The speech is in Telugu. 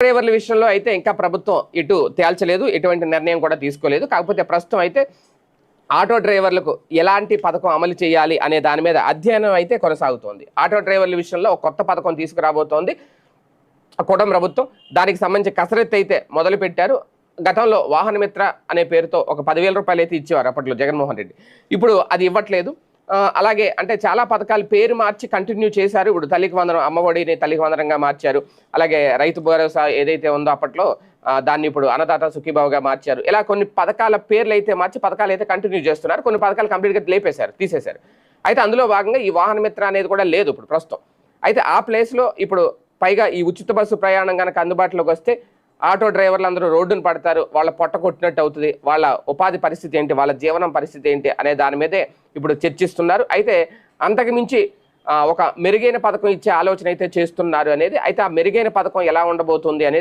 డ్రైవర్ల విషయంలో అయితే ఇంకా ప్రభుత్వం ఇటు తేల్చలేదు, ఎటువంటి నిర్ణయం కూడా తీసుకోలేదు. కాకపోతే ప్రస్తుతం అయితే ఆటో డ్రైవర్లకు ఎలాంటి పథకం అమలు చేయాలి అనే దాని మీద అధ్యయనం అయితే కొనసాగుతోంది. ఆటో డ్రైవర్ల విషయంలో ఒక కొత్త పథకం తీసుకురాబోతోంది కూటమి ప్రభుత్వం. దానికి సంబంధించి కసరత్తు అయితే మొదలు పెట్టారు. గతంలో వాహన మిత్ర అనే పేరుతో ఒక 10,000 రూపాయలు అయితే ఇచ్చేవారు అప్పట్లో జగన్మోహన్ రెడ్డి. ఇప్పుడు అది ఇవ్వట్లేదు. అలాగే అంటే చాలా పథకాలు పేరు మార్చి కంటిన్యూ చేశారు. ఇప్పుడు తల్లికి వందనం, అమ్మఒడిని తల్లికి వందనంగా మార్చారు. అలాగే రైతు భరోసా ఏదైతే ఉందో అప్పట్లో దాన్ని ఇప్పుడు అన్నదాత సుఖీభావగా మార్చారు. ఇలా కొన్ని పథకాల పేర్లు అయితే మార్చి పథకాలు అయితే కంటిన్యూ చేస్తున్నారు. కొన్ని పథకాలు కంప్లీట్గా తీసేశారు. అయితే అందులో భాగంగా ఈ వాహన మిత్ర అనేది కూడా లేదు ఇప్పుడు ప్రస్తుతం. అయితే ఆ ప్లేస్లో ఇప్పుడు పైగా ఈ ఉచిత బస్సు ప్రయాణం కనుక అందుబాటులోకి వస్తే ఆటో డ్రైవర్లు అందరూ రోడ్డును పడతారు, వాళ్ళ పొట్ట కొట్టినట్టు అవుతుంది, వాళ్ళ ఉపాధి పరిస్థితి ఏంటి, వాళ్ళ జీవనం పరిస్థితి ఏంటి అనే దాని మీదే ఇప్పుడు చర్చిస్తున్నారు. అయితే అంతకు మించి ఒక మెరుగైన పథకం ఇచ్చే ఆలోచన అయితే చేస్తున్నారు అనేది. అయితే ఆ మెరుగైన పథకం ఎలా ఉండబోతుంది అనేది